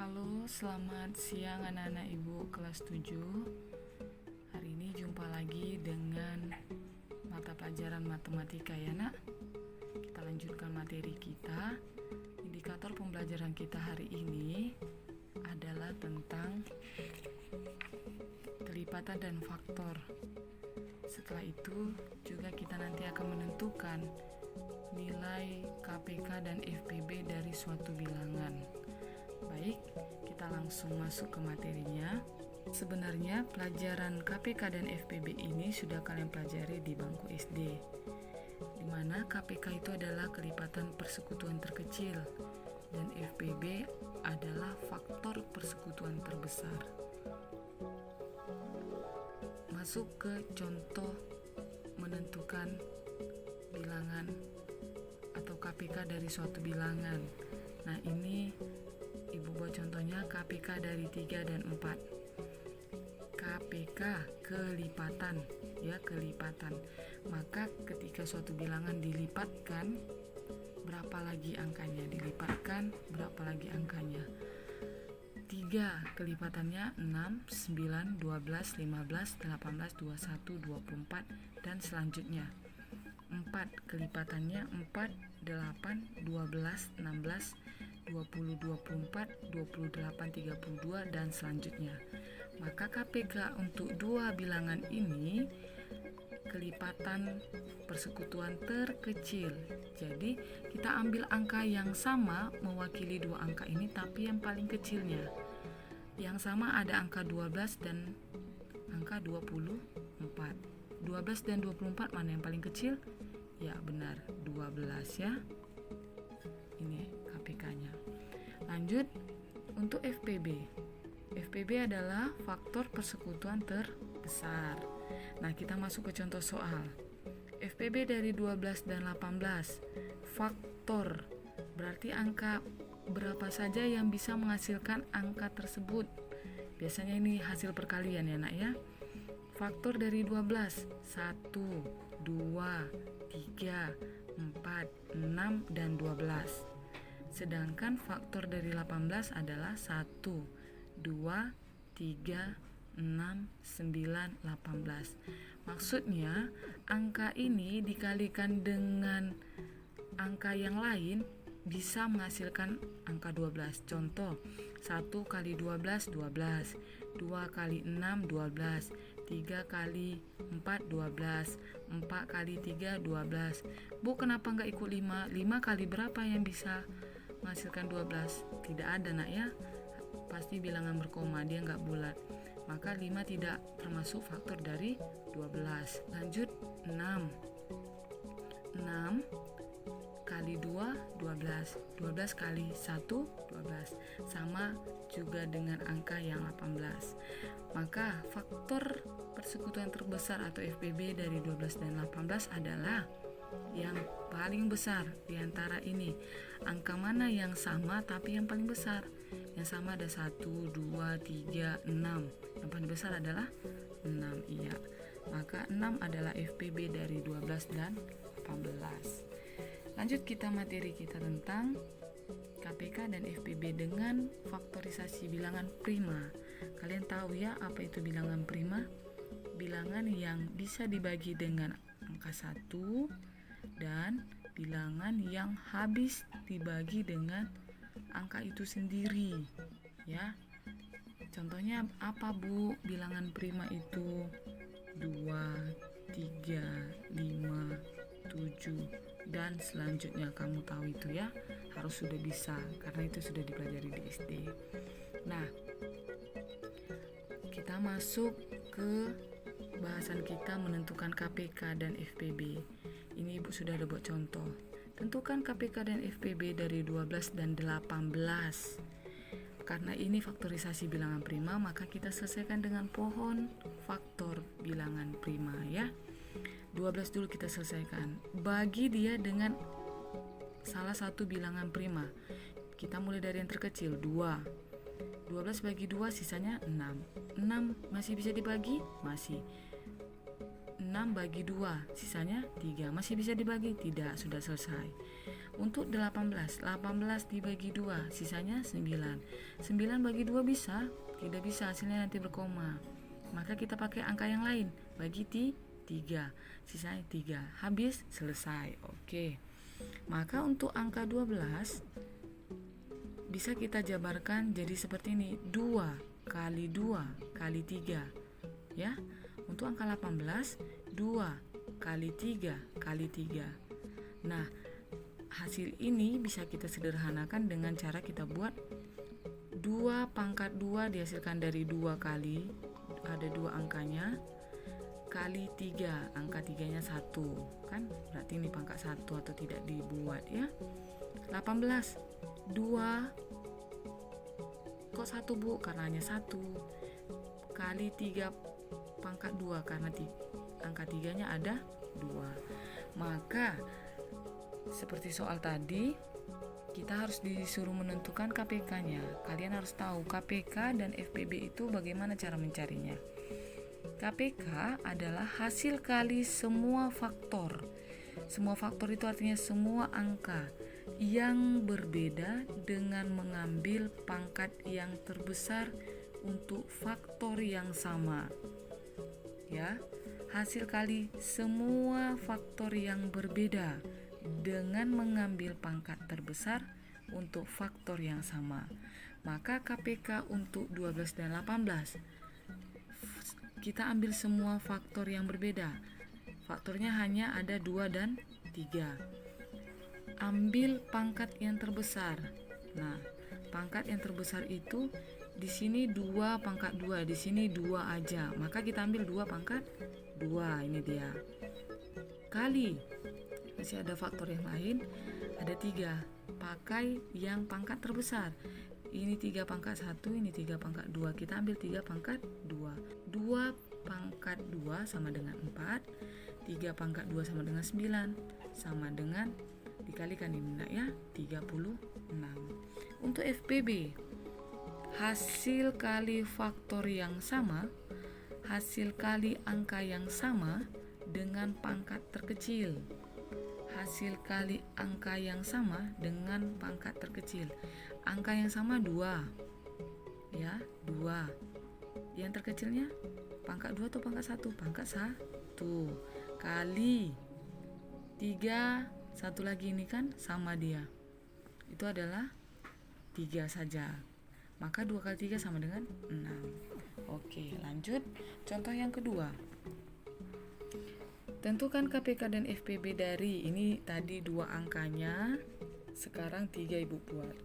Halo, selamat siang anak-anak ibu kelas 7. Hari ini jumpa lagi dengan mata pelajaran matematika ya nak. Kita lanjutkan materi kita. Indikator pembelajaran kita hari ini adalah tentang kelipatan dan faktor. Setelah itu juga kita nanti akan menentukan nilai KPK dan FPB dari suatu bilangan. Baik, kita langsung masuk ke materinya. Sebenarnya pelajaran KPK dan FPB ini sudah kalian pelajari di bangku SD, di mana KPK itu adalah kelipatan persekutuan terkecil dan FPB adalah faktor persekutuan terbesar. Masuk ke contoh menentukan bilangan atau KPK dari suatu bilangan. Nah, ini Ibu buat contohnya KPK dari 3 dan 4. KPK kelipatan, ya kelipatan. Maka ketika suatu bilangan dilipatkan, berapa lagi angkanya? Dilipatkan, berapa lagi angkanya? 3 kelipatannya 6, 9, 12, 15, 18, 21, 24 dan selanjutnya. 4 kelipatannya 4, 8, 12, 16, 20, 24, 28, 32 dan selanjutnya. Maka KPK untuk dua bilangan ini kelipatan persekutuan terkecil. Jadi kita ambil angka yang sama mewakili dua angka ini tapi yang paling kecilnya. Yang sama ada angka 12 dan angka 24. 12 dan 24 mana yang paling kecil? Ya benar, 12 ya. Ini KPK-nya. Lanjut untuk FPB. FPB adalah faktor persekutuan terbesar. Nah, kita masuk ke contoh soal. FPB dari 12 dan 18. Faktor berarti angka berapa saja yang bisa menghasilkan angka tersebut. Biasanya ini hasil perkalian ya nak ya. Faktor dari 12, 1, 2, 3, 4, 6, dan 12. Sedangkan faktor dari 18 adalah 1, 2, 3, 6, 9, 18. Maksudnya angka ini dikalikan dengan angka yang lain bisa menghasilkan angka 12. Contoh, 1 kali 12, 12. 2 kali 6, 12. 3 kali 4, 12. 4 kali 3, 12. Bu, kenapa nggak ikut 5? 5 kali berapa yang bisa menghasilkan 12? Tidak ada nak ya. Pasti bilangan berkoma, dia nggak bulat. Maka 5 tidak termasuk faktor dari 12. Lanjut 6. 6 kali 2, 12. 12 kali 1, 12. Sama juga dengan angka yang 18. Maka faktor persekutuan terbesar atau FPB dari 12 dan 18 adalah yang paling besar di antara ini. Angka mana yang sama tapi yang paling besar? Yang sama ada 1, 2, 3, 6. Yang paling besar adalah 6, iya. Maka 6 adalah FPB dari 12 dan 18. Lanjut kita materi kita tentang KPK dan FPB dengan faktorisasi bilangan prima. Kalian tahu ya apa itu bilangan prima? Bilangan yang bisa dibagi dengan angka 1 dan bilangan yang habis dibagi dengan angka itu sendiri ya. Contohnya apa Bu? Bilangan prima itu 2, 3, 5, 7 dan selanjutnya. Kamu tahu itu ya, harus sudah bisa karena itu sudah dipelajari di SD. Nah, kita masuk ke bahasan kita menentukan KPK dan FPB. Ini Ibu sudah ada buat contoh. Tentukan KPK dan FPB dari 12 dan 18. Karena ini faktorisasi bilangan prima, maka kita selesaikan dengan pohon faktor bilangan prima ya. 12 dulu kita selesaikan. Bagi dia dengan salah satu bilangan prima. Kita mulai dari yang terkecil, 2. 12 bagi 2 sisanya 6. 6 masih bisa dibagi? Masih. 6 bagi 2, sisanya 3. Masih bisa dibagi? Tidak, sudah selesai. Untuk 18 dibagi 2, sisanya 9. 9 bagi 2 bisa? Tidak bisa, hasilnya nanti berkoma. Maka kita pakai angka yang lain, bagi 3, sisanya 3. Habis, selesai. Oke. Maka untuk angka 12 bisa kita jabarkan jadi seperti ini, 2 kali 2 kali 3. Ya. Untuk angka 18, 2 kali 3 kali 3. Nah, hasil ini bisa kita sederhanakan dengan cara kita buat 2 pangkat 2 dihasilkan dari 2 kali, ada 2 angkanya, kali 3, angka 3-nya 1. Kan berarti ini pangkat 1 atau tidak dibuat ya. 18, 2, kok 1 Bu? Karena hanya 1. Kali 3 pangkat 2, karena angka 3-nya ada 2. Maka seperti soal tadi, kita harus disuruh menentukan KPK-nya. Kalian harus tahu KPK dan FPB itu bagaimana cara mencarinya. KPK adalah hasil kali semua faktor. Semua faktor itu artinya semua angka yang berbeda dengan mengambil pangkat yang terbesar untuk faktor yang sama. Ya, hasil kali semua faktor yang berbeda dengan mengambil pangkat terbesar untuk faktor yang sama. Maka KPK untuk 12 dan 18, kita ambil semua faktor yang berbeda. Faktornya hanya ada 2 dan 3. Ambil pangkat yang terbesar. Nah, pangkat yang terbesar itu di sini 2 pangkat 2, di sini 2 aja. Maka kita ambil 2 pangkat 2, ini dia. Kali, masih ada faktor yang lain, ada 3. Pakai yang pangkat terbesar. Ini 3 pangkat 1, ini 3 pangkat 2. Kita ambil 3 pangkat 2. 2 pangkat 2 sama dengan 4. 3 pangkat 2 sama dengan 9. Sama dengan, dikalikan ini ya, 36. Untuk FPB, hasil kali faktor yang sama, hasil kali angka yang sama dengan pangkat terkecil. Hasil kali angka yang sama dengan pangkat terkecil. Angka yang sama 2. Ya, 2. Yang terkecilnya pangkat 2 atau pangkat 1? Pangkat 1. Kali 3, satu lagi ini kan sama dia. Itu adalah 3 saja. Maka 2 kali 3 sama dengan 6. Oke, lanjut. Contoh yang kedua. Tentukan KPK dan FPB dari, ini tadi 2 angkanya, sekarang 3 Ibu buat.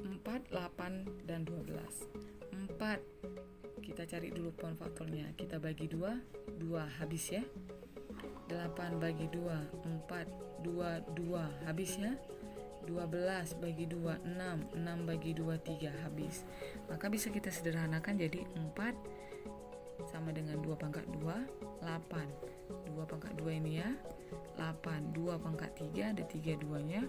4, 8, dan 12. 4, kita cari dulu pohon faktornya. Kita bagi 2, 2 habis ya. 8 bagi 2, 4, 2, 2 habis ya. 12 bagi 2, 6, 6 bagi 2, 3 habis. Maka bisa kita sederhanakan jadi 4 sama dengan 2 pangkat 2, 8. 2 pangkat 2 ini ya, 8. 2 pangkat 3, ada 3 duanya,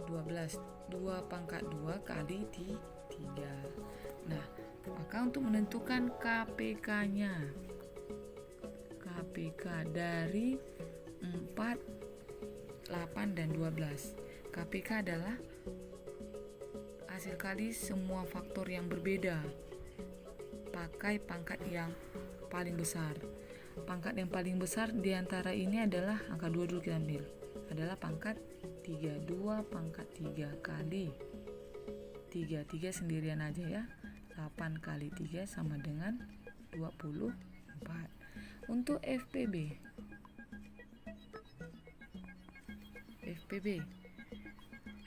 12. 2 pangkat 2 kali 3. Nah, maka untuk menentukan KPK-nya, KPK dari 4, 8, dan 12. KPK adalah hasil kali semua faktor yang berbeda. Pakai pangkat yang paling besar. Pangkat yang paling besar diantara ini adalah angka 2 dulu kita ambil. Adalah pangkat 3. 2 pangkat 3 kali 3. 3 sendirian aja ya. 8 kali 3 sama dengan 24. Untuk FPB,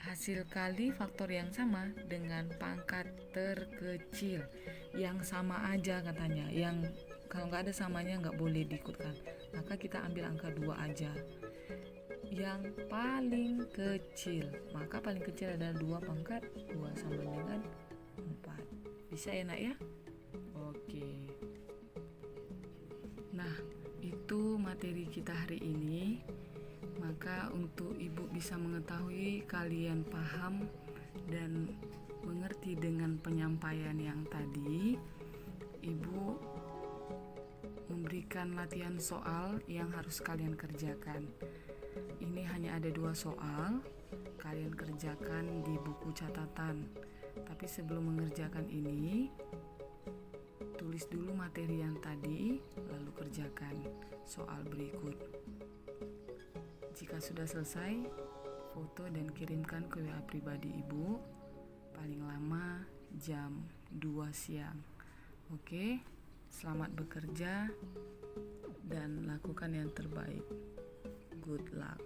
hasil kali faktor yang sama dengan pangkat terkecil. Yang sama aja katanya, yang kalau nggak ada samanya nggak boleh diikutkan. Maka kita ambil angka 2 aja, yang paling kecil. Maka paling kecil adalah 2 pangkat 2 sama dengan 4. Bisa ya nak ya? Oke. Nah, itu materi kita hari ini. Maka untuk Ibu bisa mengetahui kalian paham dan mengerti dengan penyampaian yang tadi, Ibu memberikan latihan soal yang harus kalian kerjakan. Ini hanya ada 2 soal, kalian kerjakan di buku catatan. Tapi sebelum mengerjakan ini, tulis dulu materi yang tadi, lalu kerjakan soal berikut. Jika sudah selesai, foto dan kirimkan ke WA pribadi ibu, paling lama jam 2 siang. Oke, selamat bekerja dan lakukan yang terbaik. Good luck.